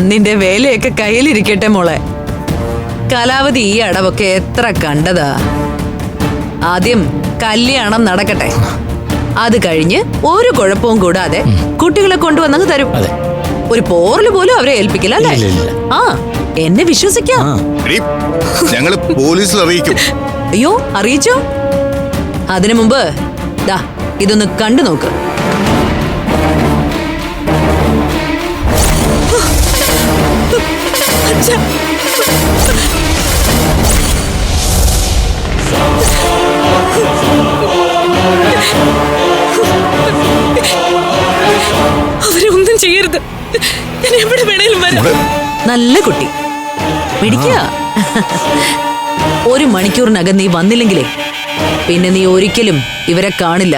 നിന്റെ വേലയൊക്കെ കയ്യിലിരിക്കട്ടെ മോളെ. കലാവധി ഈ അടവൊക്കെ എത്ര കണ്ടതാ. ആദ്യം കല്യാണം നടക്കട്ടെ, അത് കഴിഞ്ഞ് ഒരു കുഴപ്പവും കൂടാതെ കുട്ടികളെ കൊണ്ടുവന്നങ്ങ് തരും. ഒരു പോറല് പോലും അവരെ ഏൽപ്പിക്കില്ല അല്ലേ? ആ, എന്നെ വിശ്വസിക്കാം. ഞങ്ങള് പോലീസിൽ അറിയിക്കും. അയ്യോ, അറിയിച്ചോ? അതിനു മുമ്പ് ദാ ഇതൊന്ന് കണ്ടു നോക്ക്. അവരെ ഒന്നും ചെയ്യരുത്. ഞാൻ എവിടെ വേണേലും വരാം. നല്ല കുട്ടി, പിടിക്ക. 1 മണിക്കൂറിനകം നീ വന്നില്ലെങ്കിലേ പിന്നെ നീ ഒരിക്കലും ഇവരെ കാണില്ല.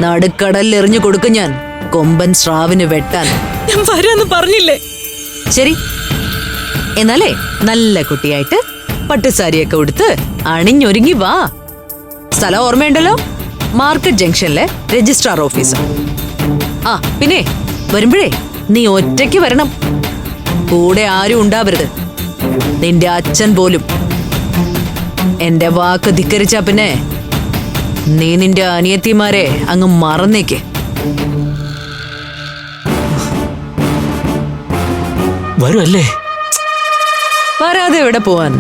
നടുക്കടലിൽ എറിഞ്ഞു കൊടുക്കും ഞാൻ കൊമ്പൻ സ്രാവിന് വെട്ടാൻ. ഞാൻ വരാന്ന് പറഞ്ഞില്ലേ? ശരി, എന്നാലേ നല്ല കുട്ടിയായിട്ട് പട്ടുസാരിയൊക്കെ ഉടുത്ത് അണിഞ്ഞൊരുങ്ങി വാ. സ്ഥലം ഓർമ്മയുണ്ടല്ലോ, മാർക്കറ്റ് ജംഗ്ഷനിലെ രജിസ്ട്രാർ ഓഫീസ്. ആ പിന്നെ വരുമ്പോഴേ നീ ഒറ്റയ്ക്ക് വരണം, കൂടെ ആരും ഉണ്ടാവരുത്, നിന്റെ അച്ഛൻ പോലും. എന്റെ വാക്ക് ധിക്കരിച്ചാ പിന്നെ നീ നിന്റെ അനിയത്തിമാരെ അങ്ങ് മറന്നേക്ക്. വരുമല്ലേ? വരാതെ എവിടെ പോവാൻ?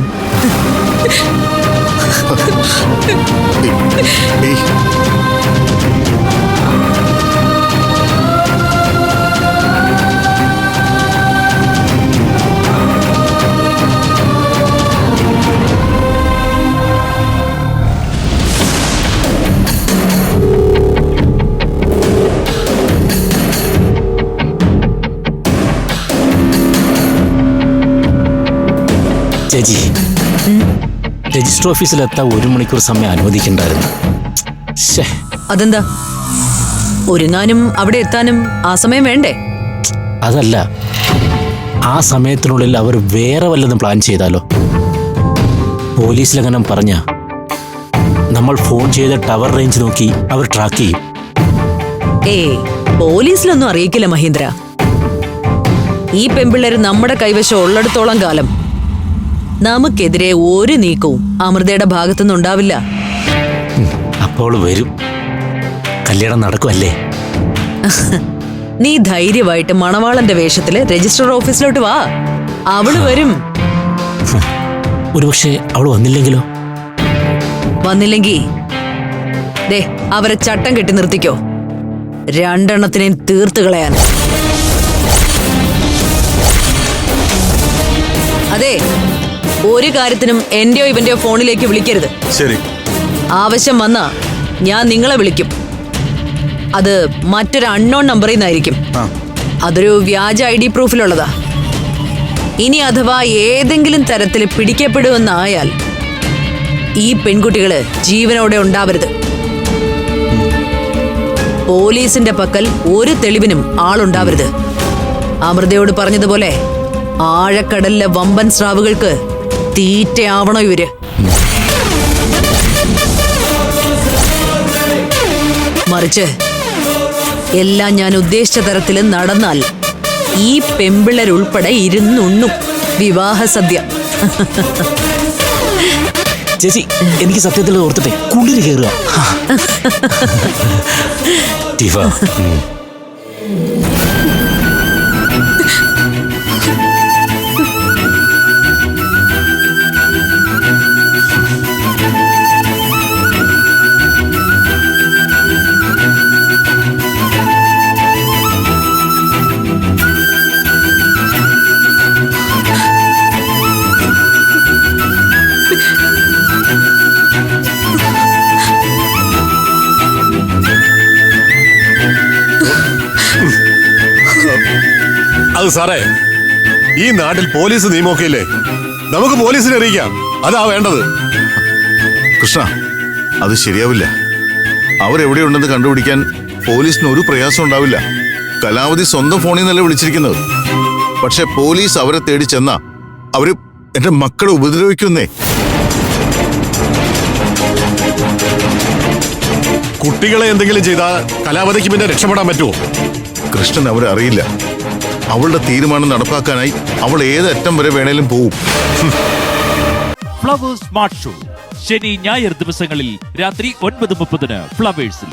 ചേച്ചി, രജിസ്റ്റർ ഓഫീസിലെത്താൻ 1 മണിക്കൂർ സമയം അനുവദിക്കണ്ടായിരുന്നു. അതെന്താ? ഒരുങ്ങാനും അവിടെ എത്താനും ആ സമയം വേണ്ടേ? അതല്ല, ആ സമയത്തിനുള്ളിൽ അവർ വേറെ വല്ലതും പ്ലാൻ ചെയ്താലോ? പോലീസിലെങ്ങനെ പറഞ്ഞ നമ്മൾ ഫോൺ ചെയ്ത ടവർ റേഞ്ച് നോക്കി അവർ ട്രാക്ക് ചെയ്യും. പോലീസിലൊന്നും അറിയിക്കില്ല മഹീന്ദ്ര. ഈ പെമ്പിള്ളേര് നമ്മുടെ കൈവശം ഉള്ളിടത്തോളം കാലം നമുക്കെതിരെ ഒരു നീക്കവും അമൃതയുടെ ഭാഗത്തുനിന്ന് ഉണ്ടാവില്ല. അപ്പോൾ വരും, കല്യാണം നടക്കുമല്ലേ? നീ ധൈര്യമായിട്ട് മണവാളന്റെ വേഷത്തില് രജിസ്റ്റർ ഓഫീസിലോട്ട് വാ, അവള് വരും. ഒരുപക്ഷെ അവൾ വന്നില്ലെങ്കിലോ? വന്നില്ലെങ്കി ദേ അവരെ ചട്ടം കെട്ടി നിർത്തിക്കോ, 2 എണ്ണത്തിനെയും തീർത്ത് കളയാൻ. അതെ, ഒരു കാര്യത്തിനും എന്റെയോ ഇവന്റെയോ ഫോണിലേക്ക് വിളിക്കരുത്. ശരി. ആവശ്യം വന്നാ ഞാൻ നിങ്ങളെ വിളിക്കും. അത് മറ്റൊരു അൺനോൺ നമ്പറിൽ നിന്നായിരിക്കും. അതൊരു വ്യാജ ID പ്രൂഫിലുള്ളതാ. ഇനി അഥവാ ഏതെങ്കിലും തരത്തിൽ പിടിക്കപ്പെടുമെന്നായാൽ ഈ പെൺകുട്ടികള് ജീവനോടെ ഉണ്ടാവരുത്. പോലീസിന്റെ പക്കൽ ഒരു തെളിവിനും ആളുണ്ടാവരുത്. അമൃതയോട് പറഞ്ഞതുപോലെ ആഴക്കടലിലെ വമ്പൻ സ്രാവുകൾക്ക് തീറ്റയാവണോ ഇവര്? മറിച്ച് എല്ലാം ഞാൻ ഉദ്ദേശിച്ച തരത്തിൽ നടന്നാൽ ഈ പെമ്പിള്ളരുൾപ്പെടെ ഇരുന്നുണ്ണും വിവാഹ സദ്യ. ചേച്ചി, എനിക്ക് സത്യത്തിൽ ഓർത്തിട്ടെ കുളിര് കയറുക. അത് സാറേ, ഈ നാട്ടിൽ പോലീസ് നിയമമൊക്കെ ഇല്ലേ? നമുക്ക് പോലീസിനെ അറിയിക്കാം, അതാ വേണ്ടത്. കൃഷ്ണ, അത് ശരിയാവില്ല. അവരെവിടെയുണ്ടെന്ന് കണ്ടുപിടിക്കാൻ പോലീസിന് ഒരു പ്രയാസം ഉണ്ടാവില്ല. കലാവധി സ്വന്തം ഫോണിൽ നിന്നല്ല വിളിച്ചിരിക്കുന്നത്. പക്ഷെ പോലീസ് അവരെ തേടി ചെന്നാ അവര് എന്റെ മക്കളെ ഉപദ്രവിക്കുന്നേ. കുട്ടികളെ എന്തെങ്കിലും ചെയ്താൽ കലാവധിക്ക് പിന്നെ രക്ഷപ്പെടാൻ പറ്റുമോ? കൃഷ്ണൻ അവരെ അറിയില്ല. അവളുടെ തീരുമാനം നടപ്പാക്കാനായി അവൾ ഏതറ്റം വരെ വേണേലും പോവും. ഫ്ലവേഴ്സ് സ്മാർട്ട് ഷോ ശനി ഞായർ ദിവസങ്ങളിൽ രാത്രി 9:30 ഫ്ലവേഴ്സിൽ.